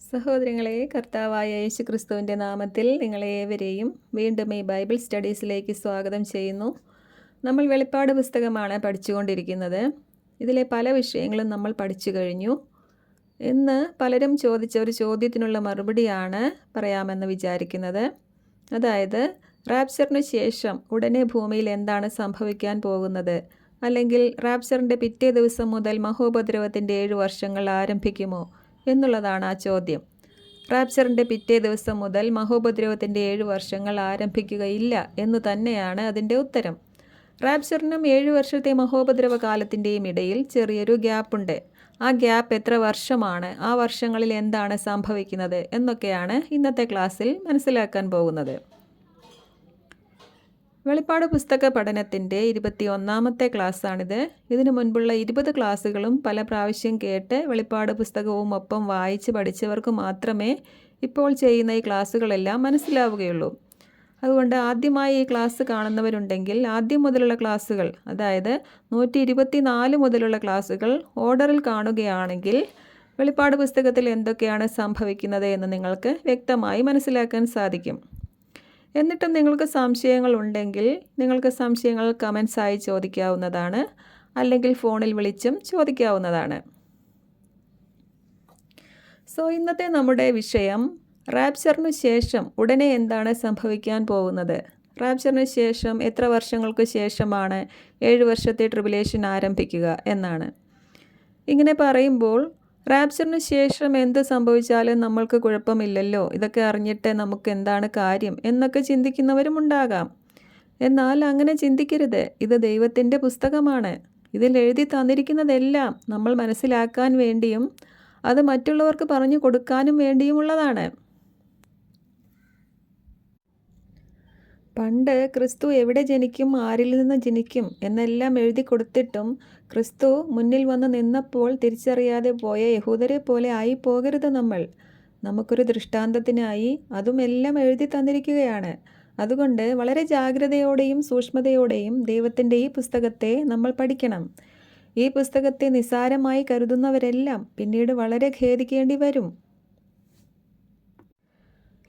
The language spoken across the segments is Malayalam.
സഹോദരങ്ങളെ, കർത്താവായ യേശുക്രിസ്തുവിൻ്റെ നാമത്തിൽ നിങ്ങളേവരെയും വീണ്ടും ഈ ബൈബിൾ സ്റ്റഡീസിലേക്ക് സ്വാഗതം ചെയ്യുന്നു. നമ്മൾ വെളിപ്പാട് പുസ്തകമാണ് പഠിച്ചുകൊണ്ടിരിക്കുന്നത്. ഇതിലെ പല വിഷയങ്ങളും നമ്മൾ പഠിച്ചു കഴിഞ്ഞു. ഇന്ന് പലരും ചോദിച്ച ഒരു ചോദ്യത്തിനുള്ള മറുപടിയാണ് പറയാമെന്ന് വിചാരിക്കുന്നത്. അതായത്, റാപ്ചറിന് ശേഷം ഉടനെ ഭൂമിയിൽ എന്താണ് സംഭവിക്കാൻ പോകുന്നത്? അല്ലെങ്കിൽ റാപ്ചറിൻ്റെ പിറ്റേ ദിവസം മുതൽ മഹോപദ്രവത്തിൻ്റെ 7 വർഷങ്ങൾ ആരംഭിക്കുമോ എന്നുള്ളതാണ് ആ ചോദ്യം. റാപ്ചറിൻ്റെ പിറ്റേ ദിവസം മുതൽ മഹോപദ്രവത്തിൻ്റെ 7 വർഷങ്ങൾ ആരംഭിക്കുകയില്ല എന്നു തന്നെയാണ് അതിൻ്റെ ഉത്തരം. റാപ്ചറിനും 7 വർഷത്തെ മഹോപദ്രവ കാലത്തിൻ്റെയും ഇടയിൽ ചെറിയൊരു ഗ്യാപ്പുണ്ട്. ആ ഗ്യാപ്പ് എത്ര വർഷമാണ്, ആ വർഷങ്ങളിൽ എന്താണ് സംഭവിക്കുന്നത് എന്നൊക്കെയാണ് ഇന്നത്തെ ക്ലാസ്സിൽ മനസ്സിലാക്കാൻ പോകുന്നത്. വെളിപ്പാട് പുസ്തക പഠനത്തിൻ്റെ 21ാമത്തെ ക്ലാസ്സാണിത്. ഇതിനു മുൻപുള്ള 20 ക്ലാസ്സുകളും പല പ്രാവശ്യം കേട്ട് വെളിപ്പാട് പുസ്തകവും ഒപ്പം വായിച്ച് പഠിച്ചവർക്ക് മാത്രമേ ഇപ്പോൾ ചെയ്യുന്ന ഈ ക്ലാസ്സുകളെല്ലാം മനസ്സിലാവുകയുള്ളൂ. അതുകൊണ്ട് ആദ്യമായി ഈ ക്ലാസ് കാണുന്നവരുണ്ടെങ്കിൽ ആദ്യം മുതലുള്ള ക്ലാസ്സുകൾ, അതായത് 124 മുതലുള്ള ക്ലാസ്സുകൾ ഓർഡറിൽ കാണുകയാണെങ്കിൽ വെളിപ്പാട് പുസ്തകത്തിൽ എന്തൊക്കെയാണ് സംഭവിക്കുന്നത് എന്ന് നിങ്ങൾക്ക് വ്യക്തമായി മനസ്സിലാക്കാൻ സാധിക്കും. എന്നിട്ടും നിങ്ങൾക്ക് സംശയങ്ങൾ ഉണ്ടെങ്കിൽ നിങ്ങൾക്ക് സംശയങ്ങൾ കമൻസായി ചോദിക്കാവുന്നതാണ്, അല്ലെങ്കിൽ ഫോണിൽ വിളിച്ചും ചോദിക്കാവുന്നതാണ്. ഇന്നത്തെ നമ്മുടെ വിഷയം റാപ്ചറിനു ശേഷം ഉടനെ എന്താണ് സംഭവിക്കാൻ പോകുന്നത്, റാപ്ചറിന് ശേഷം എത്ര വർഷങ്ങൾക്ക് ശേഷമാണ് 7 വർഷത്തെ ട്രിബുലേഷൻ ആരംഭിക്കുക എന്നാണ്. ഇങ്ങനെ പറയുമ്പോൾ റാപ്ചറിന് ശേഷം എന്ത് സംഭവിച്ചാലും നമ്മൾക്ക് കുഴപ്പമില്ലല്ലോ, ഇതൊക്കെ അറിഞ്ഞിട്ട് നമുക്ക് എന്താണ് കാര്യം എന്നൊക്കെ ചിന്തിക്കുന്നവരും ഉണ്ടാകാം. എന്നാൽ അങ്ങനെ ചിന്തിക്കരുത്. ഇത് ദൈവത്തിൻ്റെ പുസ്തകമാണ്. ഇതിൽ എഴുതി തന്നിരിക്കുന്നതെല്ലാം നമ്മൾ മനസ്സിലാക്കാൻ വേണ്ടിയും അത് മറ്റുള്ളവർക്ക് പറഞ്ഞു കൊടുക്കാനും വേണ്ടിയുമുള്ളതാണ്. പണ്ട് ക്രിസ്തു എവിടെ ജനിക്കും, ആരിൽ നിന്ന് ജനിക്കും എന്നെല്ലാം എഴുതി കൊടുത്തിട്ടും ക്രിസ്തു മുന്നിൽ വന്ന് നിന്നപ്പോൾ തിരിച്ചറിയാതെ പോയ യഹൂദരെ പോലെ ആയി പോകരുത് നമ്മൾ. നമുക്കൊരു ദൃഷ്ടാന്തത്തിനായി അതും എല്ലാം എഴുതി തന്നിരിക്കുകയാണ്. അതുകൊണ്ട് വളരെ ജാഗ്രതയോടെയും സൂക്ഷ്മതയോടെയും ദൈവത്തിൻ്റെ ഈ പുസ്തകത്തെ നമ്മൾ പഠിക്കണം. ഈ പുസ്തകത്തെ നിസ്സാരമായി കരുതുന്നവരെല്ലാം പിന്നീട് വളരെ ഖേദിക്കേണ്ടി വരും.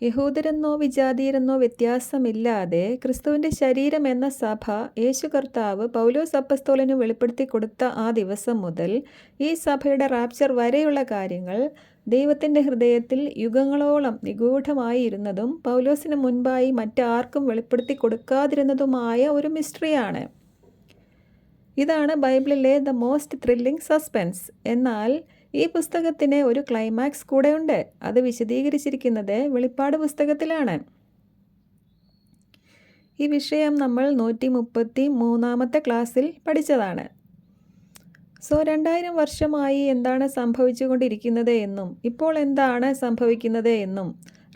യഹൂദരെന്നോ വിജാതീയരെന്നോ വ്യത്യാസമില്ലാതെ ക്രിസ്തുവിൻ്റെ ശരീരം എന്ന സഭ യേശു കർത്താവ് പൗലോസ് അപ്പസ്തോലന് വെളിപ്പെടുത്തി കൊടുത്ത ആ ദിവസം മുതൽ ഈ സഭയുടെ റാപ്ചർ വരെയുള്ള കാര്യങ്ങൾ ദൈവത്തിൻ്റെ ഹൃദയത്തിൽ യുഗങ്ങളോളം നിഗൂഢമായി ഇരുന്നതും പൗലോസിന് മുൻപായി മറ്റാർക്കും വെളിപ്പെടുത്തി കൊടുക്കാതിരുന്നതുമായ ഒരു മിസ്റ്ററിയാണ്. ഇതാണ് ബൈബിളിലെ ദ മോസ്റ്റ് ത്രില്ലിംഗ് സസ്പെൻസ്. എന്നാൽ ഈ പുസ്തകത്തിന് ഒരു ക്ലൈമാക്സ് കൂടെയുണ്ട്. അത് വിശദീകരിച്ചിരിക്കുന്നത് വെളിപ്പാട് പുസ്തകത്തിലാണ്. ഈ വിഷയം നമ്മൾ 133ാമത്തെ ക്ലാസ്സിൽ പഠിച്ചതാണ്. 2000 വർഷമായി എന്താണ് സംഭവിച്ചുകൊണ്ടിരിക്കുന്നത് എന്നും ഇപ്പോൾ എന്താണ് സംഭവിക്കുന്നത് എന്നും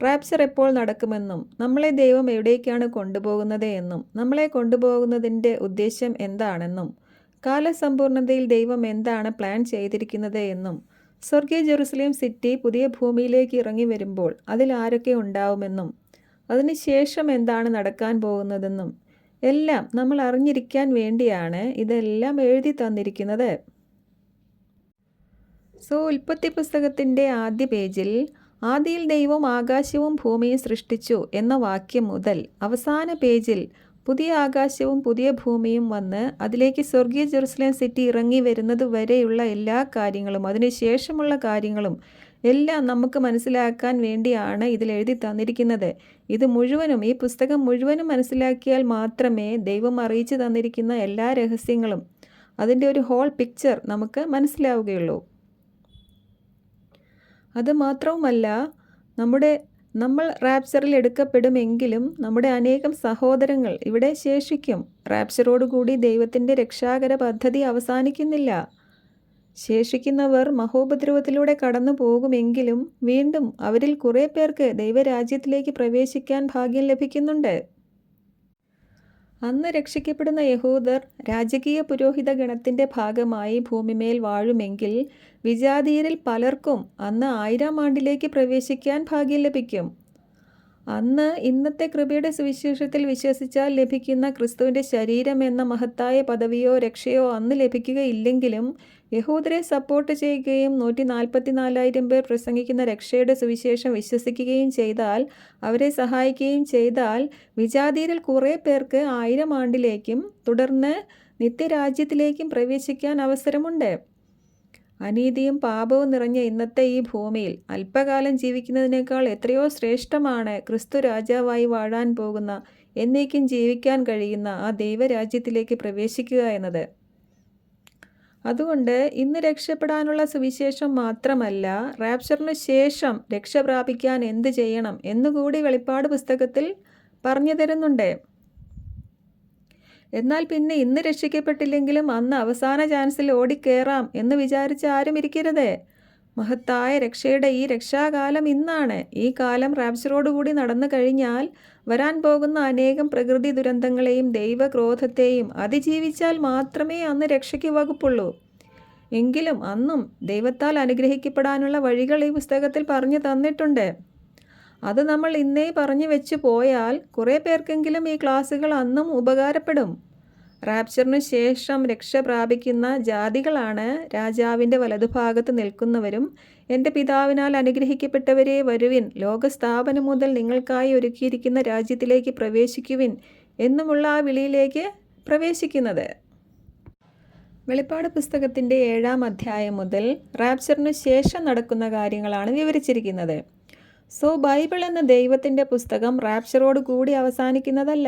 റാപ്ചർ എപ്പോൾ നടക്കുമെന്നും നമ്മളെ ദൈവം എവിടേക്കാണ് കൊണ്ടുപോകുന്നത് എന്നും നമ്മളെ കൊണ്ടുപോകുന്നതിൻ്റെ ഉദ്ദേശ്യം എന്താണെന്നും കാലസമ്പൂർണതയിൽ ദൈവം എന്താണ് പ്ലാൻ ചെയ്തിരിക്കുന്നത് എന്നും സ്വർഗീയ ജെറുസലേം സിറ്റി പുതിയ ഭൂമിയിലേക്ക് ഇറങ്ങി വരുമ്പോൾ അതിൽ ആരൊക്കെ ഉണ്ടാവുമെന്നും അതിനുശേഷം എന്താണ് നടക്കാൻ പോകുന്നതെന്നും എല്ലാം നമ്മൾ അറിഞ്ഞിരിക്കാൻ വേണ്ടിയാണ് ഇതെല്ലാം എഴുതി തന്നിരിക്കുന്നത്. ഉൽപ്പത്തി പുസ്തകത്തിൻ്റെ ആദ്യ പേജിൽ ആദിയിൽ ദൈവം ആകാശവും ഭൂമിയും സൃഷ്ടിച്ചു എന്ന വാക്യം മുതൽ അവസാന പേജിൽ പുതിയ ആകാശവും പുതിയ ഭൂമിയും വന്ന് അതിലേക്ക് സ്വർഗീയ ജെറുസലേം സിറ്റി ഇറങ്ങി വരുന്നത് വരെയുള്ള എല്ലാ കാര്യങ്ങളും അതിനുശേഷമുള്ള കാര്യങ്ങളും എല്ലാം നമുക്ക് മനസ്സിലാക്കാൻ വേണ്ടിയാണ് ഇതിൽ എഴുതി തന്നിരിക്കുന്നത്. ഇത് മുഴുവനും, ഈ പുസ്തകം മുഴുവനും മനസ്സിലാക്കിയാൽ മാത്രമേ ദൈവം അറിയിച്ചു തന്നിരിക്കുന്ന എല്ലാ രഹസ്യങ്ങളും, അതിൻ്റെ ഒരു ഹോൾ പിക്ചർ നമുക്ക് മനസ്സിലാവുകയുള്ളൂ. അതുമാത്രവുമല്ല, നമ്മൾ റാപ്ചറിൽ എടുക്കപ്പെടുമെങ്കിലും നമ്മുടെ അനേകം സഹോദരങ്ങൾ ഇവിടെ ശേഷിക്കും. റാപ്ചറോടുകൂടി ദൈവത്തിൻ്റെ രക്ഷാകര പദ്ധതി അവസാനിക്കുന്നില്ല. ശേഷിക്കുന്നവർ മഹോപദ്രവത്തിലൂടെ കടന്നു പോകുമെങ്കിലും വീണ്ടും അവരിൽ കുറേ പേർക്ക് ദൈവരാജ്യത്തിലേക്ക് പ്രവേശിക്കാൻ ഭാഗ്യം ലഭിക്കുന്നുണ്ട്. അന്ന് രക്ഷിക്കപ്പെടുന്ന യഹൂദർ രാജകീയ പുരോഹിത ഗണത്തിൻ്റെ ഭാഗമായി ഭൂമിമേൽ വാഴുമെങ്കിൽ വിജാതീയരിൽ പലർക്കും അന്ന് 1000 ആണ്ടിലേക്ക് പ്രവേശിക്കാൻ ഭാഗ്യം ലഭിക്കും. അന്ന് ഇന്നത്തെ കൃപയുടെ സുവിശേഷത്തിൽ വിശ്വസിച്ചാൽ ലഭിക്കുന്ന ക്രിസ്തുവിൻ്റെ ശരീരം എന്ന മഹത്തായ പദവിയോ രക്ഷയോ അന്ന് ലഭിക്കുകയില്ലെങ്കിലും യഹൂദരെ സപ്പോർട്ട് ചെയ്യുകയും 144,000 പേർ പ്രസംഗിക്കുന്ന രക്ഷയുടെ സുവിശേഷം വിശ്വസിക്കുകയും ചെയ്താൽ, അവരെ സഹായിക്കുകയും ചെയ്താൽ വിജാതീയരിൽ കുറേ പേർക്ക് 1000 ആണ്ടിലേക്കും തുടർന്ന് നിത്യരാജ്യത്തിലേക്കും പ്രവേശിക്കാൻ അവസരമുണ്ട്. അനീതിയും പാപവും നിറഞ്ഞ ഇന്നത്തെ ഈ ഭൂമിയിൽ അല്പകാലം ജീവിക്കുന്നതിനേക്കാൾ എത്രയോ ശ്രേഷ്ഠമാണ് ക്രിസ്തു രാജാവായി വാഴാൻ പോകുന്ന, എന്നേക്കും ജീവിക്കാൻ കഴിയുന്ന ആ ദൈവരാജ്യത്തിലേക്ക് പ്രവേശിക്കുക എന്നത്. അതുകൊണ്ട് ഇന്ന് രക്ഷപ്പെടാനുള്ള സുവിശേഷം മാത്രമല്ല, റാപ്ചറിനു ശേഷം രക്ഷ പ്രാപിക്കാൻ എന്ത് ചെയ്യണം എന്നുകൂടി വെളിപ്പാട് പുസ്തകത്തിൽ പറഞ്ഞു തരുന്നുണ്ട്. എന്നാൽ പിന്നെ ഇന്ന് രക്ഷിക്കപ്പെട്ടില്ലെങ്കിലും അന്ന് അവസാന ചാൻസിൽ ഓടിക്കേറാം എന്ന് വിചാരിച്ച് ആരും ഇരിക്കരുത്. മഹത്തായ രക്ഷയുടെ ഈ രക്ഷാകാലം ഇന്നാണ്. ഈ കാലം റാപ്ചറോടുകൂടി നടന്നു കഴിഞ്ഞാൽ വരാൻ പോകുന്ന അനേകം പ്രകൃതി ദുരന്തങ്ങളെയും ദൈവക്രോധത്തെയും അതിജീവിച്ചാൽ മാത്രമേ അന്ന് രക്ഷയ്ക്ക് വകുപ്പുള്ളൂ. എങ്കിലും അന്നും ദൈവത്താൽ അനുഗ്രഹിക്കപ്പെടാനുള്ള വഴികൾ ഈ പുസ്തകത്തിൽ പറഞ്ഞു തന്നിട്ടുണ്ട്. അത് നമ്മൾ ഇന്നേ പറഞ്ഞു വെച്ചു പോയാൽ കുറേ പേർക്കെങ്കിലും ഈ ക്ലാസ്സുകൾ അന്നും ഉപകാരപ്പെടും. റാപ്ചറിന് ശേഷം രക്ഷ പ്രാപിക്കുന്ന ജാതികളാണ് രാജാവിൻ്റെ വലതുഭാഗത്ത് നിൽക്കുന്നവരും എൻ്റെ പിതാവിനാൽ അനുഗ്രഹിക്കപ്പെട്ടവരെ വരുവിൻ, ലോകസ്ഥാപനം മുതൽ നിങ്ങൾക്കായി ഒരുക്കിയിരിക്കുന്ന രാജ്യത്തിലേക്ക് പ്രവേശിക്കുവിൻ എന്നുമുള്ള ആ വിളിയിലേക്ക് പ്രവേശിക്കുന്നത്. വെളിപ്പാട് പുസ്തകത്തിൻ്റെ 7-ാം അധ്യായം മുതൽ റാപ്ചറിന് ശേഷം നടക്കുന്ന കാര്യങ്ങളാണ് വിവരിച്ചിരിക്കുന്നത്. ബൈബിൾ എന്ന ദൈവത്തിൻ്റെ പുസ്തകം റാപ്ചറോട് കൂടി അവസാനിക്കുന്നതല്ല.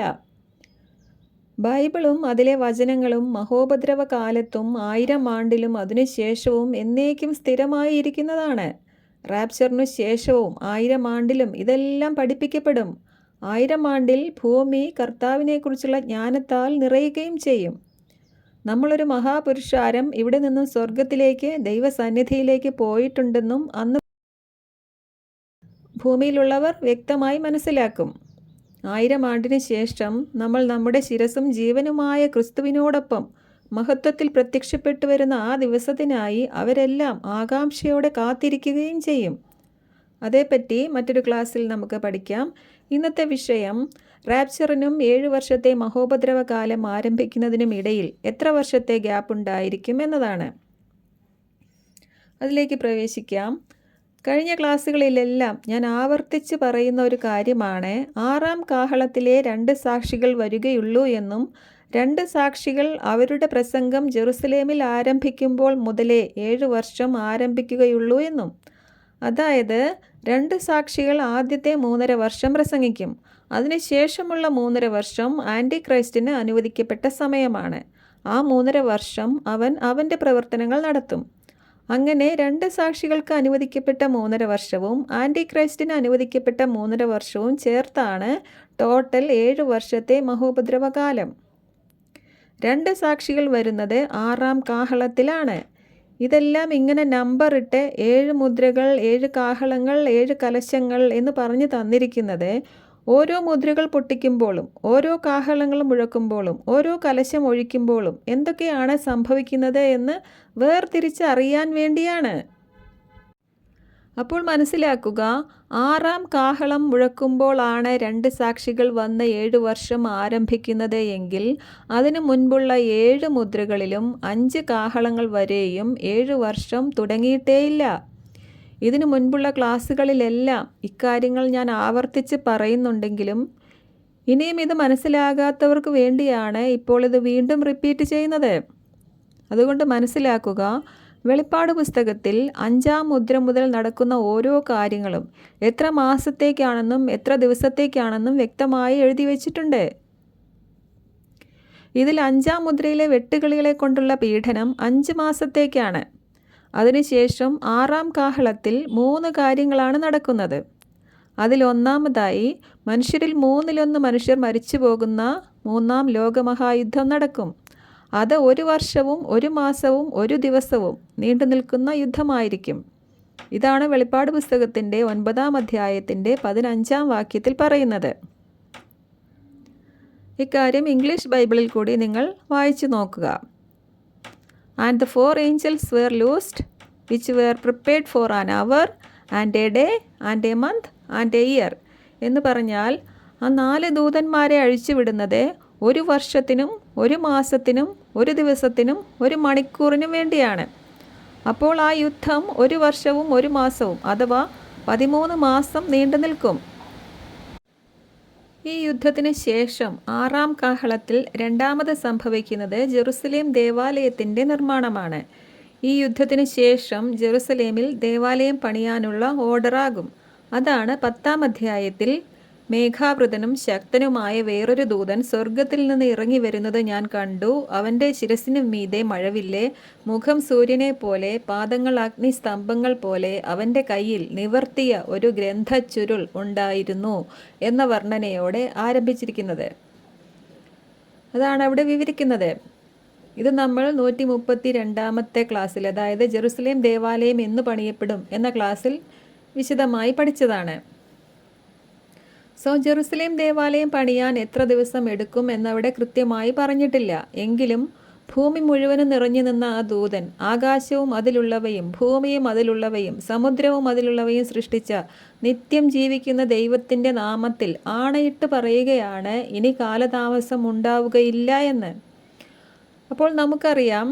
ബൈബിളും അതിലെ വചനങ്ങളും മഹോപദ്രവ കാലത്തും 1000 ആണ്ടിലും അതിനുശേഷവും എന്നേക്കും സ്ഥിരമായി ഇരിക്കുന്നതാണ്. റാപ്ചറിനു ശേഷവും 1000 ആണ്ടിലും ഇതെല്ലാം പഠിപ്പിക്കപ്പെടും. 1000 ആണ്ടിൽ ഭൂമി കർത്താവിനെക്കുറിച്ചുള്ള ജ്ഞാനത്താൽ നിറയുകയും ചെയ്യും. നമ്മളൊരു മഹാപുരുഷാരം ഇവിടെ നിന്നും സ്വർഗത്തിലേക്ക് ദൈവസന്നിധിയിലേക്ക് പോയിട്ടുണ്ടെന്നും അന്ന് ഭൂമിയിലുള്ളവർ വ്യക്തമായി മനസ്സിലാക്കും. 1000 ആണ്ടിന് ശേഷം നമ്മൾ നമ്മുടെ ശിരസും ജീവനുമായ ക്രിസ്തുവിനോടൊപ്പം മഹത്വത്തിൽ പ്രത്യക്ഷപ്പെട്ടു വരുന്ന ആ ദിവസത്തിനായി അവരെല്ലാം ആകാംക്ഷയോടെ കാത്തിരിക്കുകയും ചെയ്യും. അതേപ്പറ്റി മറ്റൊരു ക്ലാസ്സിൽ നമുക്ക് പഠിക്കാം. ഇന്നത്തെ വിഷയം റാപ്ചറിനും 7 വർഷത്തെ മഹോപദ്രവ കാലം ആരംഭിക്കുന്നതിനും ഇടയിൽ എത്ര വർഷത്തെ ഗ്യാപ്പ് ഉണ്ടായിരിക്കും എന്നതാണ്. അതിലേക്ക് പ്രവേശിക്കാം. കഴിഞ്ഞ ക്ലാസ്സുകളിലെല്ലാം ഞാൻ ആവർത്തിച്ച് പറയുന്ന ഒരു കാര്യമാണ്, 6-ാം കാഹളത്തിലെ 2 സാക്ഷികൾ വരികയുള്ളൂ എന്നും 2 സാക്ഷികൾ അവരുടെ പ്രസംഗം ജെറുസലേമിൽ ആരംഭിക്കുമ്പോൾ മുതലേ 7 വർഷം ആരംഭിക്കുകയുള്ളൂ എന്നും. അതായത് 2 സാക്ഷികൾ ആദ്യത്തെ 3.5 വർഷം പ്രസംഗിക്കും. അതിനുശേഷമുള്ള 3.5 വർഷം ആൻറ്റി ക്രൈസ്റ്റിന് അനുവദിക്കപ്പെട്ട സമയമാണ്. ആ 3.5 വർഷം അവൻ്റെ പ്രവർത്തനങ്ങൾ നടത്തും. അങ്ങനെ 2 സാക്ഷികൾക്ക് അനുവദിക്കപ്പെട്ട 3.5 വർഷവും ആൻറ്റി ക്രൈസ്റ്റിന് അനുവദിക്കപ്പെട്ട 3.5 വർഷവും ചേർത്താണ് ടോട്ടൽ 7 വർഷത്തെ മഹോപദ്രവകാലം. 2 സാക്ഷികൾ വരുന്നത് 6-ാം കാഹളത്തിലാണ്. ഇതെല്ലാം ഇങ്ങനെ നമ്പർ ഇട്ട് 7 മുദ്രകൾ, 7 കാഹളങ്ങൾ, 7 കലശങ്ങൾ എന്ന് പറഞ്ഞു തന്നിരിക്കുന്നത് ഓരോ മുദ്രകൾ പൊട്ടിക്കുമ്പോഴും ഓരോ കാഹളങ്ങളും മുഴക്കുമ്പോഴും ഓരോ കലശം ഒഴിക്കുമ്പോഴും എന്തൊക്കെയാണ് സംഭവിക്കുന്നത് എന്ന് വേർതിരിച്ച് അറിയാൻ വേണ്ടിയാണ്. അപ്പോൾ മനസ്സിലാക്കുക, 6-ാം കാഹളം മുഴക്കുമ്പോഴാണ് 2 സാക്ഷികൾ വന്ന് 7 വർഷം ആരംഭിക്കുന്നത് എങ്കിൽ അതിനു മുൻപുള്ള 7 മുദ്രകളിലും 5 കാഹളങ്ങൾ വരെയും 7 വർഷം തുടങ്ങിയിട്ടേയില്ല. ഇതിനു മുൻപുള്ള ക്ലാസ്സുകളിലെല്ലാം ഇക്കാര്യങ്ങൾ ഞാൻ ആവർത്തിച്ച് പറയുന്നുണ്ടെങ്കിലും ഇനിയും ഇത് മനസ്സിലാകാത്തവർക്ക് വേണ്ടിയാണ് ഇപ്പോൾ ഇത് വീണ്ടും റിപ്പീറ്റ് ചെയ്യുന്നത്. അതുകൊണ്ട് മനസ്സിലാക്കുക, വെളിപ്പാട് പുസ്തകത്തിൽ 5-ാം മുദ്ര മുതൽ നടക്കുന്ന ഓരോ കാര്യങ്ങളും എത്ര മാസത്തേക്കാണെന്നും എത്ര ദിവസത്തേക്കാണെന്നും വ്യക്തമായി എഴുതി വച്ചിട്ടുണ്ട്. ഇതിൽ 5-ാം മുദ്രയിലെ വെട്ടുകിളികളെ കൊണ്ടുള്ള പീഡനം 5 മാസത്തേക്കാണ്. അതിനുശേഷം 6-ാം കാഹളത്തിൽ 3 കാര്യങ്ങളാണ് നടക്കുന്നത്. അതിലൊന്നാമതായി മനുഷ്യരിൽ 1/3 മനുഷ്യർ മരിച്ചു പോകുന്ന 3-ാം ലോകമഹായുദ്ധം നടക്കും. അത് 1 വർഷവും 1 മാസവും 1 ദിവസവും നീണ്ടു നിൽക്കുന്ന യുദ്ധമായിരിക്കും. ഇതാണ് വെളിപ്പാട് പുസ്തകത്തിൻ്റെ 9-ാം അധ്യായത്തിൻ്റെ 15-ാം വാക്യത്തിൽ പറയുന്നത്. ഇക്കാര്യം ഇംഗ്ലീഷ് ബൈബിളിൽ കൂടി നിങ്ങൾ വായിച്ചു നോക്കുക. And the 4 angels were loosed, which were prepared for an hour, and a day, and a month, and a year. എന്ന് പറഞ്ഞാൽ ആ 4 ദൂതന്മാരെ അഴിച്ചുവിടുന്നത് 1 വർഷത്തിനും 1 മാസത്തിനും 1 ദിവസത്തിനും 1 മണിക്കൂറിനും വേണ്ടിയാണ്. അപ്പോൾ ആ യുദ്ധം 1 വർഷവും 1 മാസവും അഥവാ 13 മാസം നീണ്ടു നിൽക്കും. ഈ യുദ്ധത്തിന് ശേഷം 6ാം കാഹളത്തിൽ രണ്ടാമത് സംഭവിക്കുന്നത് ജെറുസലേം ദേവാലയത്തിൻ്റെ നിർമ്മാണമാണ്. ഈ യുദ്ധത്തിന് ശേഷം ജെറുസലേമിൽ ദേവാലയം പണിയാനുള്ള ഓർഡറാകും. അതാണ് 10ാം അധ്യായത്തിൽ മേഘാവൃതനും ശക്തനുമായ വേറൊരു ദൂതൻ സ്വർഗത്തിൽ നിന്ന് ഇറങ്ങി വരുന്നത് ഞാൻ കണ്ടു. അവൻ്റെ ശിരസിനു മീതെ മഴവില്ല്, മുഖം സൂര്യനെ പോലെ, പാദങ്ങൾ അഗ്നിസ്തംഭങ്ങൾ പോലെ, അവൻ്റെ കയ്യിൽ നിവർത്തിയ ഒരു ഗ്രന്ഥച്ചുരുൾ ഉണ്ടായിരുന്നു എന്ന വർണ്ണനയോടെ ആരംഭിച്ചിരിക്കുന്നത്. അതാണ് അവിടെ വിവരിക്കുന്നത്. ഇത് നമ്മൾ 132ാമത്തെ ക്ലാസ്സിൽ, അതായത് ജെറുസലേം ദേവാലയം എന്ന് പണിയപ്പെടും എന്ന ക്ലാസ്സിൽ വിശദമായി പഠിച്ചതാണ്. ജെറുസലേം ദേവാലയം പണിയാൻ എത്ര ദിവസം എടുക്കും എന്നവിടെ കൃത്യമായി പറഞ്ഞിട്ടില്ല. എങ്കിലും ഭൂമി മുഴുവനും നിറഞ്ഞു നിന്ന ആ ദൂതൻ ആകാശവും അതിലുള്ളവയും ഭൂമിയും അതിലുള്ളവയും സമുദ്രവും അതിലുള്ളവയും സൃഷ്ടിച്ച നിത്യം ജീവിക്കുന്ന ദൈവത്തിൻ്റെ നാമത്തിൽ ആണയിട്ട് പറയുകയാണ്, ഇനി കാലതാമസം ഉണ്ടാവുകയില്ല എന്ന്. അപ്പോൾ നമുക്കറിയാം,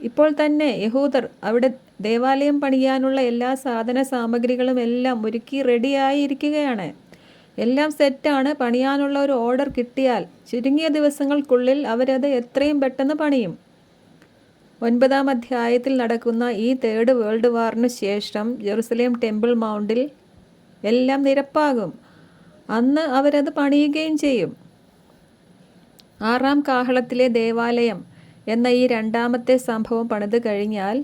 ഇപ്പോൾ തന്നെ യഹൂദർ അവിടെ ദേവാലയം പണിയാനുള്ള എല്ലാ സാധന സാമഗ്രികളും എല്ലാം ഒരുക്കി റെഡിയായിരിക്കുകയാണ്. എല്ലാം സെറ്റാണ്. പണിയാനുള്ള ഒരു ഓർഡർ കിട്ടിയാൽ ചുരുങ്ങിയ ദിവസങ്ങൾക്കുള്ളിൽ അവരത് എത്രയും പെട്ടെന്ന് പണിയും. 9ാം അധ്യായത്തിൽ നടക്കുന്ന ഈ 3rd വേൾഡ് വാറിന് ശേഷം ജെറുസലേം ടെമ്പിൾ മൗണ്ടിൽ എല്ലാം നിരപ്പാകും. അന്ന് അവരത് പണിയുകയും ചെയ്യും. 6ാം കാഹളത്തിലെ ദേവാലയം എന്ന ഈ രണ്ടാമത്തെ സംഭവം പണിത് കഴിഞ്ഞാൽ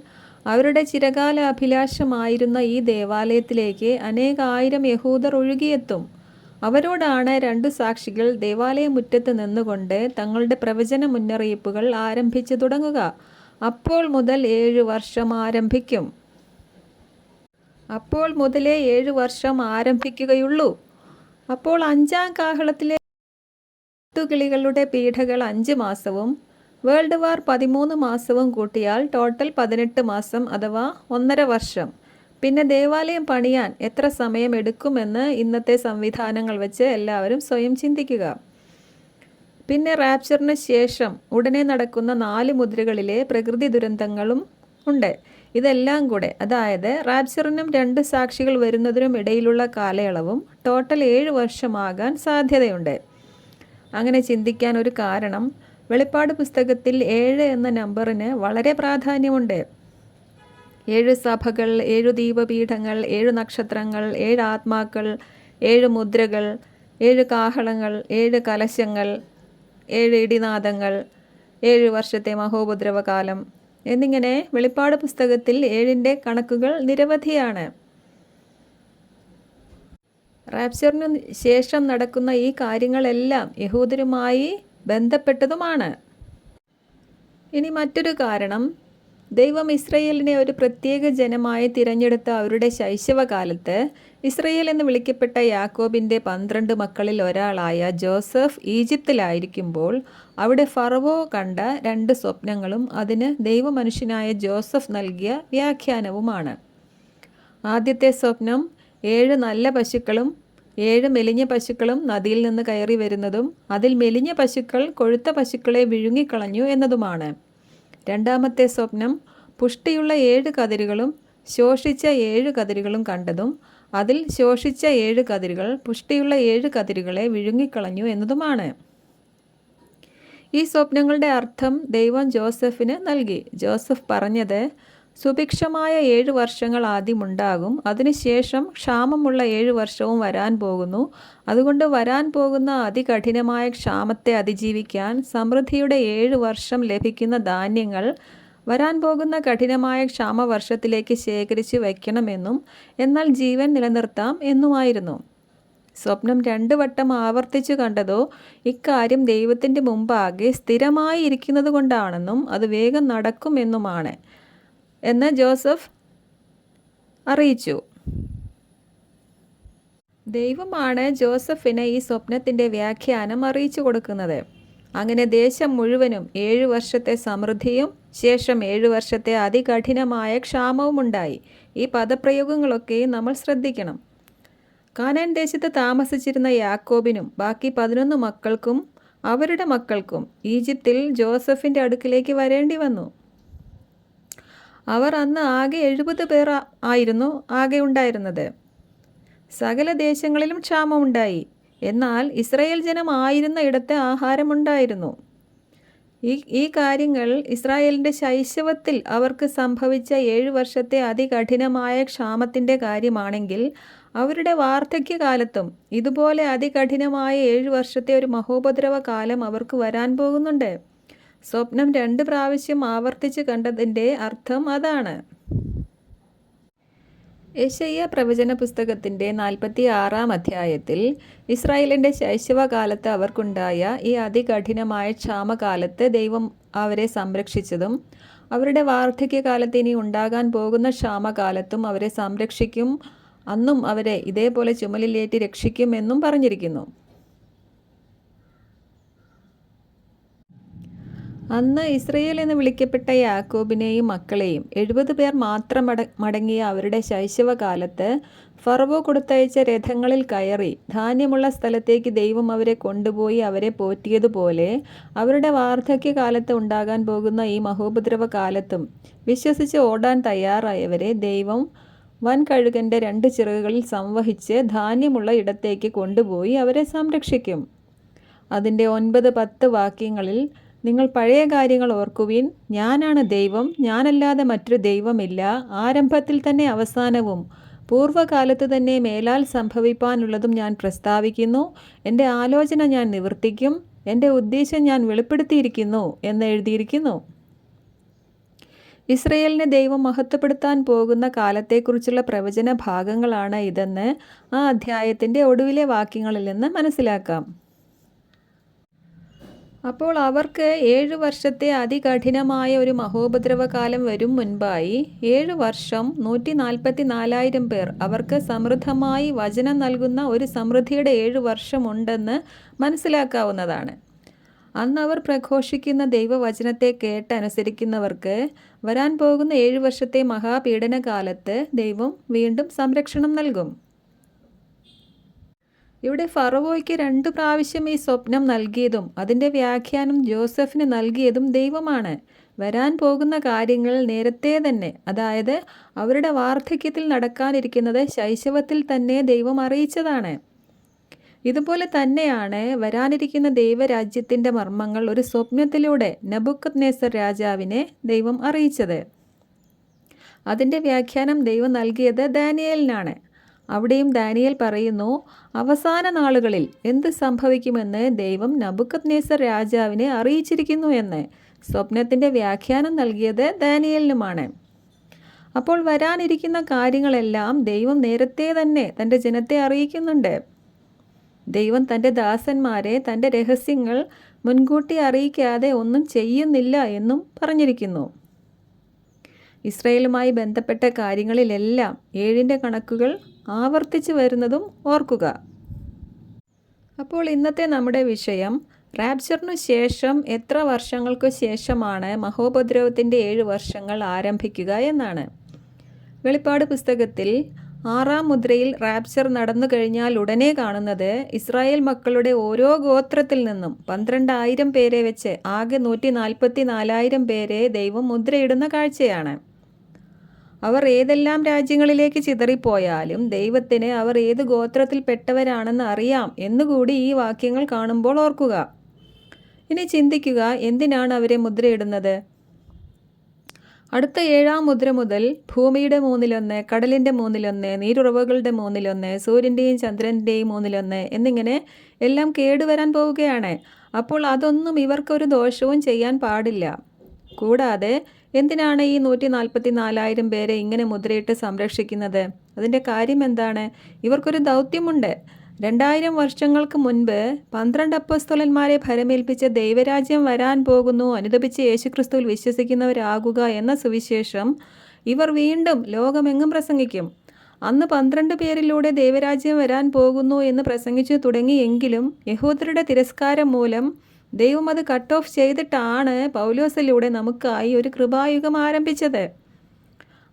അവരുടെ ചിരകാല അഭിലാഷമായിരുന്ന ഈ ദേവാലയത്തിലേക്ക് അനേകായിരം യഹൂദർ ഒഴുകിയെത്തും. അവരോടാണ് 2 സാക്ഷികൾ ദേവാലയമുറ്റത്ത് നിന്നുകൊണ്ട് തങ്ങളുടെ പ്രവചന മുന്നറിയിപ്പുകൾ ആരംഭിച്ചു തുടങ്ങുക. അപ്പോൾ മുതൽ 7 വർഷം ആരംഭിക്കും. അപ്പോൾ മുതലേ 7 വർഷം ആരംഭിക്കുകയുള്ളൂ. അപ്പോൾ 5ാം കാഹളത്തിലെ കിളികളുടെ പീഠകൾ 5 മാസവും വേൾഡ് വാർ 13 മാസവും കൂട്ടിയാൽ ടോട്ടൽ 18 മാസം അഥവാ 1.5 വർഷം. പിന്നെ ദേവാലയം പണിയാൻ എത്ര സമയം എടുക്കുമെന്ന് ഇന്നത്തെ സംവിധാനങ്ങൾ വെച്ച് എല്ലാവരും സ്വയം ചിന്തിക്കുക. പിന്നെ റാപ്ചറിന് ശേഷം ഉടനെ നടക്കുന്ന 4 മുദ്രകളിലെ പ്രകൃതി ദുരന്തങ്ങളും ഉണ്ട്. ഇതെല്ലാം കൂടെ, അതായത് റാപ്ചറിനും 2 സാക്ഷികൾ വരുന്നതിനും ഇടയിലുള്ള കാലയളവും ടോട്ടൽ 7 വർഷമാകാൻ സാധ്യതയുണ്ട്. അങ്ങനെ ചിന്തിക്കാൻ ഒരു കാരണം, വെളിപ്പാട് പുസ്തകത്തിൽ 7 എന്ന നമ്പറിന് വളരെ പ്രാധാന്യമുണ്ട്. 7 സഭകൾ, 7 ദീപപീഠങ്ങൾ, 7 നക്ഷത്രങ്ങൾ, 7 ആത്മാക്കൾ, 7 മുദ്രകൾ, 7 കാഹളങ്ങൾ, 7 കലശങ്ങൾ, 7 ഇടിനാദങ്ങൾ, 7 വർഷത്തെ മഹോപദ്രവകാലം എന്നിങ്ങനെ വെളിപ്പാട് പുസ്തകത്തിൽ 7ൻ്റെ കണക്കുകൾ നിരവധിയാണ്. റാപ്ചറിന് ശേഷം നടക്കുന്ന ഈ കാര്യങ്ങളെല്ലാം യഹൂദരുമായി ബന്ധപ്പെട്ടതുമാണ്. ഇനി മറ്റൊരു കാരണം, ദൈവം ഇസ്രയേലിനെ ഒരു പ്രത്യേക ജനമായി തിരഞ്ഞെടുത്ത അവരുടെ ശൈശവകാലത്ത് ഇസ്രയേൽ എന്ന് വിളിക്കപ്പെട്ട യാക്കോബിൻ്റെ 12 മക്കളിൽ ഒരാളായ ജോസഫ് ഈജിപ്തിലായിരിക്കുമ്പോൾ അവിടെ ഫറവോ കണ്ട 2 സ്വപ്നങ്ങളും അതിന് ദൈവമനുഷ്യനായ ജോസഫ് നൽകിയ വ്യാഖ്യാനവുമാണ്. ആദ്യത്തെ സ്വപ്നം 7 നല്ല പശുക്കളും 7 മെലിഞ്ഞ പശുക്കളും നദിയിൽ നിന്ന് കയറി വരുന്നതും അതിൽ മെലിഞ്ഞ പശുക്കൾ കൊഴുത്ത പശുക്കളെ വിഴുങ്ങിക്കളഞ്ഞു എന്നതുമാണ്. രണ്ടാമത്തെ സ്വപ്നം പുഷ്ടിയുള്ള 7 കതിരുകളും ശോഷിച്ച 7 കതിരുകളും കണ്ടതും അതിൽ ശോഷിച്ച 7 കതിരുകൾ പുഷ്ടിയുള്ള 7 കതിരുകളെ വിഴുങ്ങിക്കളഞ്ഞു എന്നതുമാണ്. ഈ സ്വപ്നങ്ങളുടെ അർത്ഥം ദൈവം ജോസഫിന് നൽകി. ജോസഫ് പറഞ്ഞത്, സുഭിക്ഷമായ 7 വർഷങ്ങൾ ആദ്യമുണ്ടാകും, അതിനുശേഷം ക്ഷാമമുള്ള 7 വർഷവും വരാൻ പോകുന്നു. അതുകൊണ്ട് വരാൻ പോകുന്ന അതികഠിനമായ ക്ഷാമത്തെ അതിജീവിക്കാൻ സമൃദ്ധിയുടെ 7 വർഷം ലഭിക്കുന്ന ധാന്യങ്ങൾ വരാൻ പോകുന്ന കഠിനമായ ക്ഷാമവർഷത്തിലേക്ക് ശേഖരിച്ച് വയ്ക്കണമെന്നും എന്നാൽ ജീവൻ നിലനിർത്താം എന്നുമായിരുന്നു. സ്വപ്നം 2 വട്ടം ആവർത്തിച്ചു കണ്ടതോ ഇക്കാര്യം ദൈവത്തിൻ്റെ മുമ്പാകെ സ്ഥിരമായി ഇരിക്കുന്നത് കൊണ്ടാണെന്നും അത് വേഗം നടക്കുമെന്നുമാണ് എന്ന് ജോസഫ് അറിയിച്ചു. ദൈവമാണ് ജോസഫിന് ഈ സ്വപ്നത്തിൻ്റെ വ്യാഖ്യാനം അറിയിച്ചു കൊടുക്കുന്നത്. അങ്ങനെ ദേശം മുഴുവനും 7 വർഷത്തെ സമൃദ്ധിയും ശേഷം 7 വർഷത്തെ അതികഠിനമായ ക്ഷാമവും ഉണ്ടായി. ഈ പദപ്രയോഗങ്ങളൊക്കെ നമ്മൾ ശ്രദ്ധിക്കണം. കാനാൻ ദേശത്ത് താമസിച്ചിരുന്ന യാക്കോബിനും ബാക്കി 11 മക്കൾക്കും അവരുടെ മക്കൾക്കും ഈജിപ്തിൽ ജോസഫിൻ്റെ അടുക്കിലേക്ക് വരേണ്ടി വന്നു. അവർ അന്ന് ആകെ 70 പേർ ആയിരുന്നു ആകെ ഉണ്ടായിരുന്നത്. സകല ദേശങ്ങളിലും ക്ഷാമമുണ്ടായി. എന്നാൽ ഇസ്രായേൽ ജനം ആയിരുന്ന ഇടത്ത് ആഹാരമുണ്ടായിരുന്നു. ഈ കാര്യങ്ങൾ ഇസ്രായേലിൻ്റെ ശൈശവത്തിൽ അവർക്ക് സംഭവിച്ച 7 വർഷത്തെ അതികഠിനമായ ക്ഷാമത്തിൻ്റെ കാര്യമാണെങ്കിൽ, അവരുടെ വാർദ്ധക്യകാലത്തും ഇതുപോലെ അതികഠിനമായ 7 വർഷത്തെ ഒരു മഹോപദ്രവ കാലം അവർക്ക് വരാൻ പോകുന്നുണ്ട്. സ്വപ്നം 2 പ്രാവശ്യം ആവർത്തിച്ച് കണ്ടതിൻ്റെ അർത്ഥം അതാണ്. യെശയ്യാ പ്രവചന പുസ്തകത്തിൻ്റെ 46-ാം അധ്യായത്തിൽ ഇസ്രായേലിൻ്റെ ശൈശവകാലത്ത് അവർക്കുണ്ടായ ഈ അതികഠിനമായ ക്ഷാമകാലത്ത് ദൈവം അവരെ സംരക്ഷിച്ചതും അവരുടെ വാർദ്ധക്യകാലത്ത് ഇനി ഉണ്ടാകാൻ പോകുന്ന ക്ഷാമകാലത്തും അവരെ സംരക്ഷിക്കും, അന്നും അവരെ ഇതേപോലെ ചുമലിലേറ്റി രക്ഷിക്കുമെന്നും പറഞ്ഞിരിക്കുന്നു. അന്ന് ഇസ്രയേൽ എന്ന് വിളിക്കപ്പെട്ട യാക്കോബിനെയും മക്കളെയും 70 പേർ മാത്രം മടങ്ങിയ അവരുടെ ശൈശവകാലത്ത് ഫറവോ കൊടുത്തയച്ച രഥങ്ങളിൽ കയറി ധാന്യമുള്ള സ്ഥലത്തേക്ക് ദൈവം അവരെ കൊണ്ടുപോയി അവരെ പോറ്റിയതുപോലെ അവരുടെ വാർദ്ധക്യകാലത്ത് ഉണ്ടാകാൻ പോകുന്ന ഈ മഹോപദ്രവ കാലത്തും വിശ്വസിച്ച് ഓടാൻ തയ്യാറായവരെ ദൈവം വൻകഴുകൻ്റെ 2 ചിറകുകളിൽ സംവഹിച്ച് ധാന്യമുള്ള ഇടത്തേക്ക് കൊണ്ടുപോയി അവരെ സംരക്ഷിക്കും. അതിൻ്റെ 9-10 വാക്യങ്ങളിൽ, നിങ്ങൾ പഴയ കാര്യങ്ങൾ ഓർക്കുവിൻ, ഞാനാണ് ദൈവം, ഞാനല്ലാതെ മറ്റൊരു ദൈവമില്ല, ആരംഭത്തിൽ തന്നെ അവസാനവും പൂർവ്വകാലത്ത് തന്നെ മേലാൽ സംഭവിപ്പാനുള്ളതും ഞാൻ പ്രസ്താവിക്കുന്നു, എൻ്റെ ആലോചന ഞാൻ നിവർത്തിക്കും, എൻ്റെ ഉദ്ദേശം ഞാൻ വെളിപ്പെടുത്തിയിരിക്കുന്നു എന്ന് എഴുതിയിരിക്കുന്നു. ഇസ്രയേലിനെ ദൈവം മഹത്വപ്പെടുത്താൻ പോകുന്ന കാലത്തെക്കുറിച്ചുള്ള പ്രവചന ഭാഗങ്ങളാണ് ഇതെന്ന് ആ അധ്യായത്തിൻ്റെ ഒടുവിലെ വാക്യങ്ങളിൽ നിന്ന് മനസ്സിലാക്കാം. അപ്പോൾ അവർക്ക് 7 വർഷത്തെ അതികഠിനമായ ഒരു മഹോപദ്രവകാലം വരും മുൻപായി 7 വർഷം 144,000 പേർ അവർക്ക് സമൃദ്ധമായി വചനം നൽകുന്ന ഒരു സമൃദ്ധിയുടെ 7 വർഷമുണ്ടെന്ന് മനസ്സിലാക്കാവുന്നതാണ്. അന്ന് അവർ പ്രഘോഷിക്കുന്ന ദൈവവചനത്തെ കേട്ടനുസരിക്കുന്നവർക്ക് വരാൻ പോകുന്ന 7 വർഷത്തെ മഹാപീഡനകാലത്ത് ദൈവം വീണ്ടും സംരക്ഷണം നൽകും. ഇവിടെ ഫറവോയ്ക്ക് 2 പ്രാവശ്യം ഈ സ്വപ്നം നൽകിയതും അതിൻ്റെ വ്യാഖ്യാനം ജോസഫിന് നൽകിയതും ദൈവമാണ്. വരാൻ പോകുന്ന കാര്യങ്ങൾ നേരത്തെ തന്നെ, അതായത് അവരുടെ വാർദ്ധക്യത്തിൽ നടക്കാനിരിക്കുന്നത് ശൈശവത്തിൽ തന്നെ ദൈവം അറിയിച്ചതാണ്. ഇതുപോലെ തന്നെയാണ് വരാനിരിക്കുന്ന ദൈവരാജ്യത്തിൻ്റെ മർമ്മങ്ങൾ ഒരു സ്വപ്നത്തിലൂടെ നെബൂഖദ്നേസർ രാജാവിനെ ദൈവം അറിയിച്ചത്. അതിൻ്റെ വ്യാഖ്യാനം ദൈവം നൽകിയത് ദാനിയേലിനാണ്. അവിടെയും ദാനിയേൽ പറയുന്നു, അവസാന നാളുകളിൽ എന്ത് സംഭവിക്കുമെന്ന് ദൈവം നെബൂഖദ്നേസർ രാജാവിനെ അറിയിച്ചിരിക്കുന്നു എന്ന്. സ്വപ്നത്തിൻ്റെ വ്യാഖ്യാനം നൽകിയത് ദാനിയേലിനുമാണ്. അപ്പോൾ വരാനിരിക്കുന്ന കാര്യങ്ങളെല്ലാം ദൈവം നേരത്തെ തന്നെ തൻ്റെ ജനത്തെ അറിയിക്കുന്നുണ്ട്. ദൈവം തൻ്റെ ദാസന്മാരെ തൻ്റെ രഹസ്യങ്ങൾ മുൻകൂട്ടി അറിയിക്കാതെ ഒന്നും ചെയ്യുന്നില്ല എന്നും പറഞ്ഞിരിക്കുന്നു. ഇസ്രായേലുമായി ബന്ധപ്പെട്ട കാര്യങ്ങളിലെല്ലാം 7ൻ്റെ കണക്കുകൾ ആവർത്തിച്ചു വരുന്നതും ഓർക്കുക. അപ്പോൾ ഇന്നത്തെ നമ്മുടെ വിഷയം റാപ്ചറിനു ശേഷം എത്ര വർഷങ്ങൾക്ക് ശേഷമാണ് മഹോപദ്രവത്തിൻ്റെ 7 വർഷങ്ങൾ ആരംഭിക്കുക എന്നാണ്. വെളിപ്പാട് പുസ്തകത്തിൽ 6-ാം മുദ്രയിൽ റാപ്ചർ നടന്നു കഴിഞ്ഞാൽ ഉടനെ കാണുന്നത് ഇസ്രായേൽ മക്കളുടെ ഓരോ ഗോത്രത്തിൽ നിന്നും 12,000 പേരെ വെച്ച് ആകെ 144,000 പേരെ ദൈവം മുദ്രയിടുന്ന കാഴ്ചയാണ്. അവർ ഏതെല്ലാം രാജ്യങ്ങളിലേക്ക് ചിതറിപ്പോയാലും ദൈവത്തിന് അവർ ഏത് ഗോത്രത്തിൽപ്പെട്ടവരാണെന്ന് അറിയാം എന്നുകൂടി ഈ വാക്യങ്ങൾ കാണുമ്പോൾ ഓർക്കുക. ഇനി ചിന്തിക്കുക, എന്തിനാണ് അവരെ മുദ്രയിടുന്നത്? അടുത്ത 7-ാം മുദ്ര മുതൽ ഭൂമിയുടെ 1/3, കടലിൻ്റെ 1/3, നീരുറവകളുടെ 1/3, സൂര്യൻ്റെയും ചന്ദ്രൻ്റെയും 1/3 എന്നിങ്ങനെ എല്ലാം കേടുവരാൻ പോവുകയാണ്. അപ്പോൾ അതൊന്നും ഇവർക്കൊരു ദോഷവും ചെയ്യാൻ പാടില്ല. കൂടാതെ എന്തിനാണ് ഈ 144,000 പേരെ ഇങ്ങനെ മുദ്രയിട്ട് സംരക്ഷിക്കുന്നത്? അതിൻ്റെ കാര്യം എന്താണ്? ഇവർക്കൊരു ദൗത്യമുണ്ട്. 2000 വർഷങ്ങൾക്ക് മുൻപ് 12 അപ്പോസ്തലന്മാരെ ഭരമേൽപ്പിച്ച ദൈവരാജ്യം വരാൻ പോകുന്നു, അനുതപിച്ച് യേശുക്രിസ്തുവിൽ വിശ്വസിക്കുന്നവരാകുക എന്ന സുവിശേഷം ഇവർ വീണ്ടും ലോകമെങ്ങും പ്രസംഗിക്കും. അന്ന് 12 പേരിലൂടെ ദൈവരാജ്യം വരാൻ പോകുന്നു എന്ന് പ്രസംഗിച്ചു തുടങ്ങിയെങ്കിലും യഹൂദരുടെ തിരസ്കാരം മൂലം ദൈവം അത് കട്ട് ഓഫ് ചെയ്തിട്ടാണ് പൗലോസിലൂടെ നമുക്കായി ഒരു കൃപായുഗം ആരംഭിച്ചത്.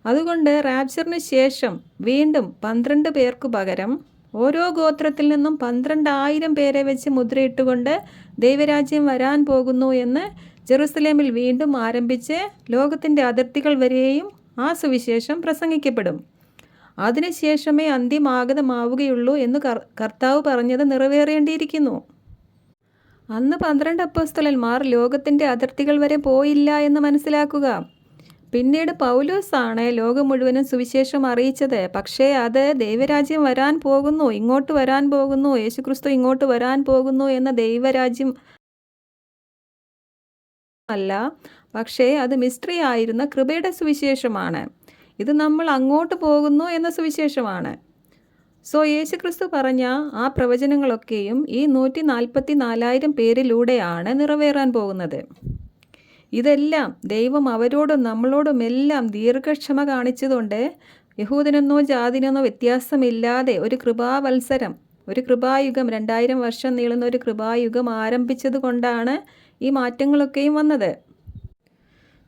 അതുകൊണ്ട് റാപ്ചറിന് ശേഷം വീണ്ടും 12 പേർക്കു പകരം ഓരോ ഗോത്രത്തിൽ നിന്നും 12,000 പേരെ വെച്ച് മുദ്രയിട്ടുകൊണ്ട് ദൈവരാജ്യം വരാൻ പോകുന്നു എന്ന് ജെറുസലേമിൽ വീണ്ടും ആരംഭിച്ച് ലോകത്തിൻ്റെ അതിർത്തികൾ വരെയും ആ സുവിശേഷം പ്രസംഗിക്കപ്പെടും. അതിനുശേഷമേ അന്ത്യമാഗതമാവുകയുള്ളൂ എന്ന് കർത്താവ് പറഞ്ഞത് നിറവേറേണ്ടിയിരിക്കുന്നു. അന്ന് 12 അപ്പോസ്തലന്മാർ ലോകത്തിൻ്റെ അതിർത്തികൾ വരെ പോയില്ല എന്ന് മനസ്സിലാക്കുക. പിന്നീട് പൗലോസാണ് ലോകം മുഴുവനും സുവിശേഷം അറിയിച്ചത്. പക്ഷേ അത് ദൈവരാജ്യം വരാൻ പോകുന്നു, ഇങ്ങോട്ട് വരാൻ പോകുന്നു, യേശുക്രിസ്തു ഇങ്ങോട്ട് വരാൻ പോകുന്നു എന്ന ദൈവരാജ്യം അല്ല, പക്ഷേ അത് മിസ്റ്ററി ആയിരുന്ന കൃപയുടെ സുവിശേഷമാണ്. ഇത് നമ്മൾ അങ്ങോട്ട് പോകുന്നു എന്ന സുവിശേഷമാണ്. സോ യേശുക്രിസ്തു പറഞ്ഞ ആ പ്രവചനങ്ങളൊക്കെയും ഈ 144,000 പേരിലൂടെയാണ് നിറവേറാൻ പോകുന്നത്. ഇതെല്ലാം ദൈവം അവരോടും നമ്മളോടും എല്ലാം ദീർഘക്ഷമ കാണിച്ചതുകൊണ്ട് യഹൂദനെന്നോ ജാതിനെന്നോ വ്യത്യാസമില്ലാതെ ഒരു കൃപാവത്സരം, ഒരു കൃപായുഗം, 2000 വർഷം നീളുന്ന ഒരു കൃപായുഗം ആരംഭിച്ചത് കൊണ്ടാണ് ഈ മാറ്റങ്ങളൊക്കെയും വന്നത്.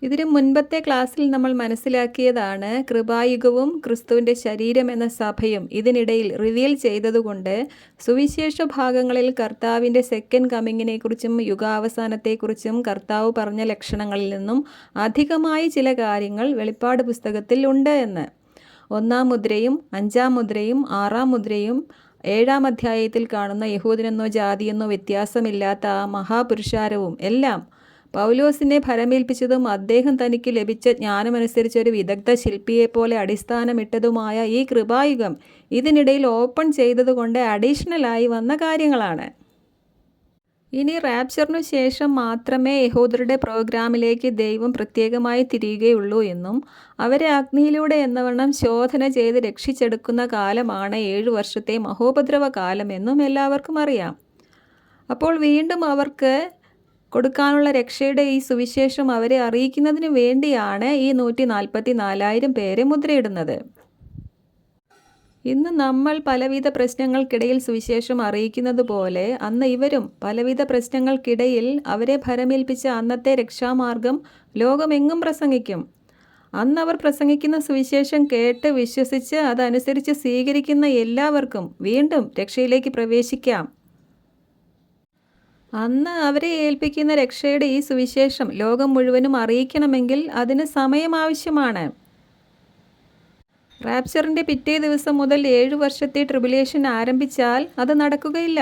ഇതിന് മുൻപത്തെ ക്ലാസ്സിൽ നമ്മൾ മനസ്സിലാക്കിയതാണ് കൃപായുഗവും ക്രിസ്തുവിൻ്റെ ശരീരം എന്ന സഭയും ഇതിനിടയിൽ റിവീൽ ചെയ്തതുകൊണ്ട് സുവിശേഷ ഭാഗങ്ങളിൽ കർത്താവിൻ്റെ സെക്കൻഡ് കമ്മിങ്ങിനെക്കുറിച്ചും യുഗാവസാനത്തെക്കുറിച്ചും കർത്താവ് പറഞ്ഞ ലക്ഷണങ്ങളിൽ നിന്നും അധികമായി ചില കാര്യങ്ങൾ വെളിപ്പാട് പുസ്തകത്തിൽ ഉണ്ട് എന്ന്. 1-ാം മുദ്രയും 5-ാം മുദ്രയും 6-ാം മുദ്രയും 7-ാം അധ്യായത്തിൽ കാണുന്ന യഹൂദനെന്നോ ജാതിയെന്നോ വ്യത്യാസമില്ലാത്ത ആ മഹാപുരുഷാരവും എല്ലാം പൗലോസിനെ ഭരമേൽപ്പിച്ചതും അദ്ദേഹം തനിക്ക് ലഭിച്ച ജ്ഞാനമനുസരിച്ച് ഒരു വിദഗ്ധ ശില്പിയെപ്പോലെ അടിസ്ഥാനമിട്ടതുമായ ഈ കൃപായുഗം ഇതിനിടയിൽ ഓപ്പൺ ചെയ്തതുകൊണ്ട് അഡീഷണലായി വന്ന കാര്യങ്ങളാണ്. ഇനി റാപ്ചറിനു ശേഷം മാത്രമേ യഹൂദരുടെ പ്രോഗ്രാമിലേക്ക് ദൈവം പ്രത്യേകമായി തിരിയുകയുള്ളൂ എന്നും അവരെ അഗ്നിയിലൂടെ എന്നവണ്ണം ശോധന ചെയ്ത് രക്ഷിച്ചെടുക്കുന്ന കാലമാണ് 7 വർഷത്തെ മഹോപദ്രവ കാലമെന്നും എല്ലാവർക്കും അറിയാം. അപ്പോൾ വീണ്ടും അവർക്ക് കൊടുക്കാനുള്ള രക്ഷയുടെ ഈ സുവിശേഷം അവരെ അറിയിക്കുന്നതിന് വേണ്ടിയാണ് ഈ 144,000 പേരെ മുദ്രയിടുന്നത്. ഇന്ന് നമ്മൾ പലവിധ പ്രശ്നങ്ങൾക്കിടയിൽ സുവിശേഷം അറിയിക്കുന്നത് പോലെ അന്ന് ഇവരും പലവിധ പ്രശ്നങ്ങൾക്കിടയിൽ അവരെ ഭരമേൽപ്പിച്ച അന്നത്തെ രക്ഷാമാർഗം ലോകമെങ്ങും പ്രസംഗിക്കും. അന്ന് അവർ പ്രസംഗിക്കുന്ന സുവിശേഷം കേട്ട് വിശ്വസിച്ച് അതനുസരിച്ച് സ്വീകരിക്കുന്ന എല്ലാവർക്കും വീണ്ടും രക്ഷയിലേക്ക് പ്രവേശിക്കാം. അന്ന് അവരെ ഏൽപ്പിക്കുന്ന രക്ഷയുടെ ഈ സുവിശേഷം ലോകം മുഴുവനും അറിയിക്കണമെങ്കിൽ അതിന് സമയം ആവശ്യമാണ്. റാപ്ചറിൻ്റെ പിറ്റേ ദിവസം മുതൽ 7 വർഷത്തെ ട്രിബുലേഷൻ ആരംഭിച്ചാൽ അത് നടക്കുകയില്ല.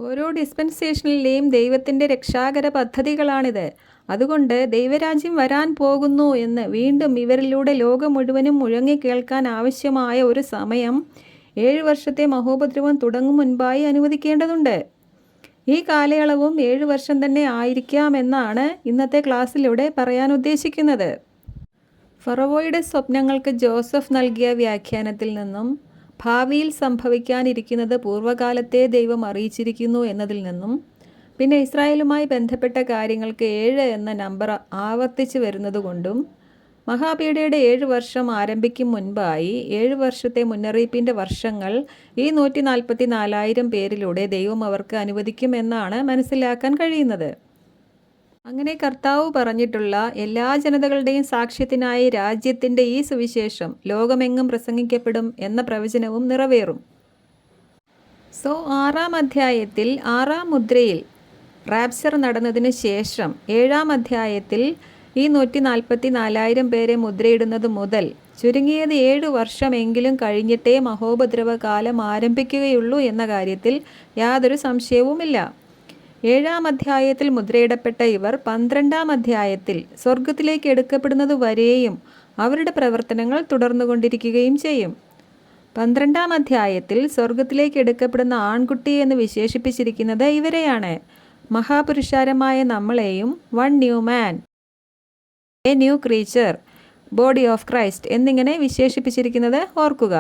ഓരോ ഡിസ്പെൻസേഷനിലെയും ദൈവത്തിൻ്റെ രക്ഷാകര പദ്ധതികളാണിത്. അതുകൊണ്ട് ദൈവരാജ്യം വരാൻ പോകുന്നു എന്ന് വീണ്ടും ഇവരിലൂടെ ലോകം മുഴുവനും മുഴങ്ങി കേൾക്കാൻ ആവശ്യമായ ഒരു സമയം 7 വർഷത്തെ മഹോപദ്രവം തുടങ്ങും മുൻപായി അനുവദിക്കേണ്ടതുണ്ട്. ഈ കാലയളവും 7 വർഷം തന്നെ ആയിരിക്കാമെന്നാണ് ഇന്നത്തെ ക്ലാസ്സിലൂടെ പറയാൻ ഉദ്ദേശിക്കുന്നത്. ഫറവോയുടെ സ്വപ്നങ്ങൾക്ക് ജോസഫ് നൽകിയ വ്യാഖ്യാനത്തിൽ നിന്നും ഭാവിയിൽ സംഭവിക്കാനിരിക്കുന്നത് പൂർവ്വകാലത്തെ ദൈവം അറിയിച്ചിരിക്കുന്നു എന്നതിൽ നിന്നും പിന്നെ ഇസ്രായേലുമായി ബന്ധപ്പെട്ട കാര്യങ്ങൾക്ക് 7 എന്ന നമ്പർ ആവർത്തിച്ചു വരുന്നതുകൊണ്ടും മഹാപീഡയുടെ 7 വർഷം ആരംഭിക്കും മുൻപായി 7 വർഷത്തെ മുന്നറിയിപ്പിൻ്റെ വർഷങ്ങൾ ഈ 144,000 പേരിലൂടെ ദൈവം അവർക്ക് അനുവദിക്കുമെന്നാണ് മനസ്സിലാക്കാൻ കഴിയുന്നത്. അങ്ങനെ കർത്താവ് പറഞ്ഞിട്ടുള്ള എല്ലാ ജനതകളുടെയും സാക്ഷ്യത്തിനായി രാജ്യത്തിൻ്റെ ഈ സുവിശേഷം ലോകമെങ്ങും പ്രസംഗിക്കപ്പെടും എന്ന പ്രവചനവും നിറവേറും. സോ 6-ാം അധ്യായത്തിൽ 6-ാം മുദ്രയിൽ റാപ്ചർ നടന്നതിന് ശേഷം 7-ാം അധ്യായത്തിൽ ഈ 144,000 പേരെ മുദ്രയിടുന്നത് മുതൽ ചുരുങ്ങിയത് 7 വർഷമെങ്കിലും കഴിഞ്ഞിട്ടേ മഹോപദ്രവ കാലം ആരംഭിക്കുകയുള്ളൂ എന്ന കാര്യത്തിൽ യാതൊരു സംശയവുമില്ല. 7-ാം അധ്യായത്തിൽ മുദ്രയിടപ്പെട്ട ഇവർ 12-ാം അധ്യായത്തിൽ സ്വർഗത്തിലേക്ക് എടുക്കപ്പെടുന്നത് വരെയും അവരുടെ പ്രവർത്തനങ്ങൾ തുടർന്നുകൊണ്ടിരിക്കുകയും ചെയ്യും. 12-ാം അധ്യായത്തിൽ സ്വർഗത്തിലേക്ക് എടുക്കപ്പെടുന്ന ആൺകുട്ടി എന്ന് വിശേഷിപ്പിച്ചിരിക്കുന്നത് ഇവരെയാണ്. മഹാപുരുഷാരമായ നമ്മളെയും one new man, A new creature, body of Christ എന്നിങ്ങനെ വിശേഷിപ്പിച്ചിരിക്കുന്നത് ഓർക്കുക.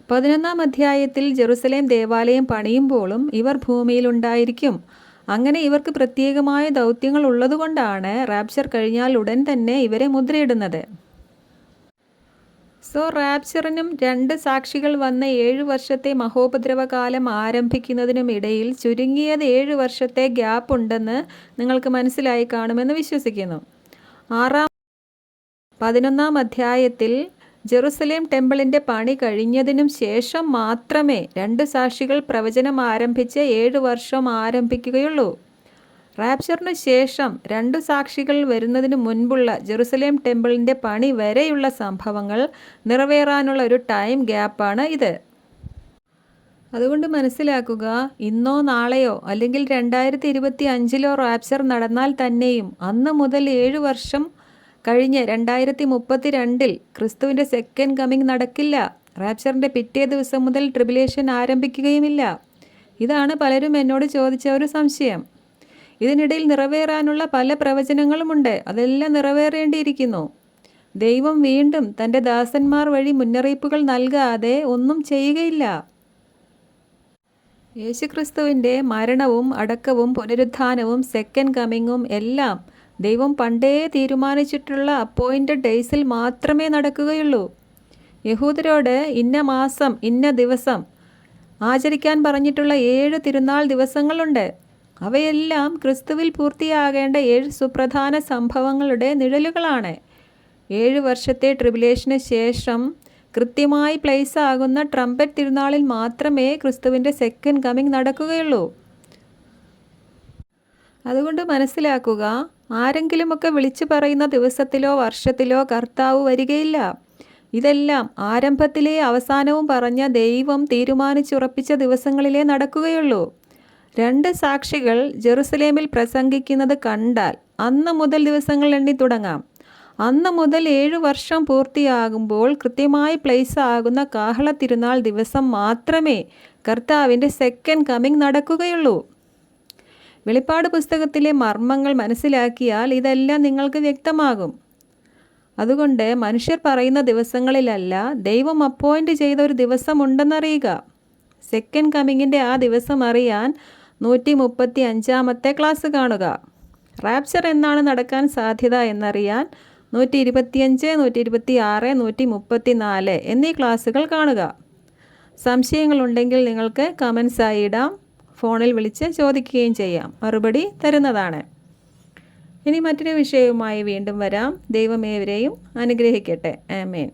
11-ാം അധ്യായത്തിൽ ജെറുസലേം ദേവാലയം പണിയുമ്പോഴും ഇവർ ഭൂമിയിലുണ്ടായിരിക്കും. അങ്ങനെ ഇവർക്ക് പ്രത്യേകമായ ദൗത്യങ്ങൾ ഉള്ളതുകൊണ്ടാണ് റാപ്ചർ കഴിഞ്ഞാൽ ഉടൻ തന്നെ ഇവരെ മുദ്രയിടുന്നത്. സോ റാപ്ചറിനും 2 സാക്ഷികൾ വന്ന 7 വർഷത്തെ മഹോപദ്രവകാലം ആരംഭിക്കുന്നതിനും ഇടയിൽ ചുരുങ്ങിയത് 7 വർഷത്തെ ഗ്യാപ്പ് ഉണ്ടെന്ന് നിങ്ങൾക്ക് മനസ്സിലായി കാണുമെന്ന് വിശ്വസിക്കുന്നു. 11-ാം അധ്യായത്തിൽ ജെറുസലേം ടെമ്പിളിൻ്റെ പണി കഴിഞ്ഞതിനും ശേഷം മാത്രമേ 2 സാക്ഷികൾ പ്രവചനം ആരംഭിച്ച് 7 വർഷം ആരംഭിക്കുകയുള്ളൂ. റാപ്ചറിന് ശേഷം 2 സാക്ഷികൾ വരുന്നതിന് മുൻപുള്ള ജെറുസലേം ടെമ്പിളിൻ്റെ പണി വരെയുള്ള സംഭവങ്ങൾ നിറവേറാനുള്ള ഒരു ടൈം ഗ്യാപ്പാണ് ഇത്. അതുകൊണ്ട് മനസ്സിലാക്കുക, ഇന്നോ നാളെയോ അല്ലെങ്കിൽ 2025 റാപ്ചർ നടന്നാൽ തന്നെയും അന്ന് മുതൽ 7 വർഷം കഴിഞ്ഞ് 2032 ക്രിസ്തുവിൻ്റെ സെക്കൻഡ് കമ്മിങ് നടക്കില്ല. റാപ്ചറിൻ്റെ പിറ്റേ ദിവസം മുതൽ ട്രിബുലേഷൻ ആരംഭിക്കുകയുമില്ല. ഇതാണ് പലരും എന്നോട് ചോദിച്ച ഒരു സംശയം. ഇതിനിടയിൽ നിറവേറാനുള്ള പല പ്രവചനങ്ങളുമുണ്ട്. അതെല്ലാം നിറവേറേണ്ടിയിരിക്കുന്നു. ദൈവം വീണ്ടും തൻ്റെ ദാസന്മാർ വഴി മുന്നറിയിപ്പുകൾ നൽകാതെ ഒന്നും ചെയ്യുകയില്ല. യേശുക്രിസ്തുവിൻ്റെ മരണവും അടക്കവും പുനരുത്ഥാനവും സെക്കൻഡ് കമ്മിങ്ങും എല്ലാം ദൈവം പണ്ടേ തീരുമാനിച്ചിട്ടുള്ള അപ്പോയിൻറ്റഡ് ഡേയ്സിൽ മാത്രമേ നടക്കുകയുള്ളൂ. യഹൂദരോട് ഇന്ന മാസം ഇന്ന ദിവസം ആചരിക്കാൻ പറഞ്ഞിട്ടുള്ള 7 തിരുനാൾ ദിവസങ്ങളുണ്ട്. അവയെല്ലാം ക്രിസ്തുവിൽ പൂർത്തിയാകേണ്ട 7 സുപ്രധാന സംഭവങ്ങളുടെ നിഴലുകളാണ്. 7 വർഷത്തെ ട്രിബുലേഷന് ശേഷം കൃത്യമായി പ്ലേസ് ആകുന്ന ട്രംപറ്റ് തിരുനാളിൽ മാത്രമേ ക്രിസ്തുവിൻ്റെ സെക്കൻഡ് കമ്മിങ് നടക്കുകയുള്ളൂ. അതുകൊണ്ട് മനസ്സിലാക്കുക, ആരെങ്കിലുമൊക്കെ വിളിച്ചു പറയുന്ന ദിവസത്തിലോ വർഷത്തിലോ കർത്താവ് വരികയില്ല. ഇതെല്ലാം ആരംഭത്തിലെ അവസാനവും പറഞ്ഞ ദൈവം തീരുമാനിച്ചുറപ്പിച്ച ദിവസങ്ങളിലേ നടക്കുകയുള്ളൂ. 2 സാക്ഷികൾ ജെറുസലേമിൽ പ്രസംഗിക്കുന്നത് കണ്ടാൽ അന്ന് മുതൽ ദിവസങ്ങൾ എണ്ണി തുടങ്ങാം. അന്ന് മുതൽ 7 വർഷം പൂർത്തിയാകുമ്പോൾ കൃത്യമായി പ്ലേസ് ആകുന്ന കാഹള തിരുനാൾ ദിവസം മാത്രമേ കർത്താവിൻ്റെ സെക്കൻഡ് കമ്മിങ് നടക്കുകയുള്ളൂ. വെളിപ്പാട് പുസ്തകത്തിലെ മർമ്മങ്ങൾ മനസ്സിലാക്കിയാൽ ഇതെല്ലാം നിങ്ങൾക്ക് വ്യക്തമാകും. അതുകൊണ്ട് മനുഷ്യർ പറയുന്ന ദിവസങ്ങളിലല്ല, ദൈവം അപ്പോയിൻ്റ് ചെയ്ത ഒരു ദിവസമുണ്ടെന്നറിയുക. സെക്കൻഡ് കമ്മിങ്ങിൻ്റെ ആ ദിവസം അറിയാൻ 135 ക്ലാസ് കാണുക. റാപ്ചർ എന്നാണ് നടക്കാൻ സാധ്യത എന്നറിയാൻ 125, 126, 134 എന്നീ ക്ലാസ്സുകൾ കാണുക. സംശയങ്ങളുണ്ടെങ്കിൽ നിങ്ങൾക്ക് കമൻസായി ഇടാം. ഫോണിൽ വിളിച്ച് ചോദിക്കുകയും ചെയ്യാം. മറുപടി തരുന്നതാണ്. ഇനി മറ്റൊരു വിഷയവുമായി വീണ്ടും വരാം. ദൈവം ഏവരെയും അനുഗ്രഹിക്കട്ടെ. ആമേൻ.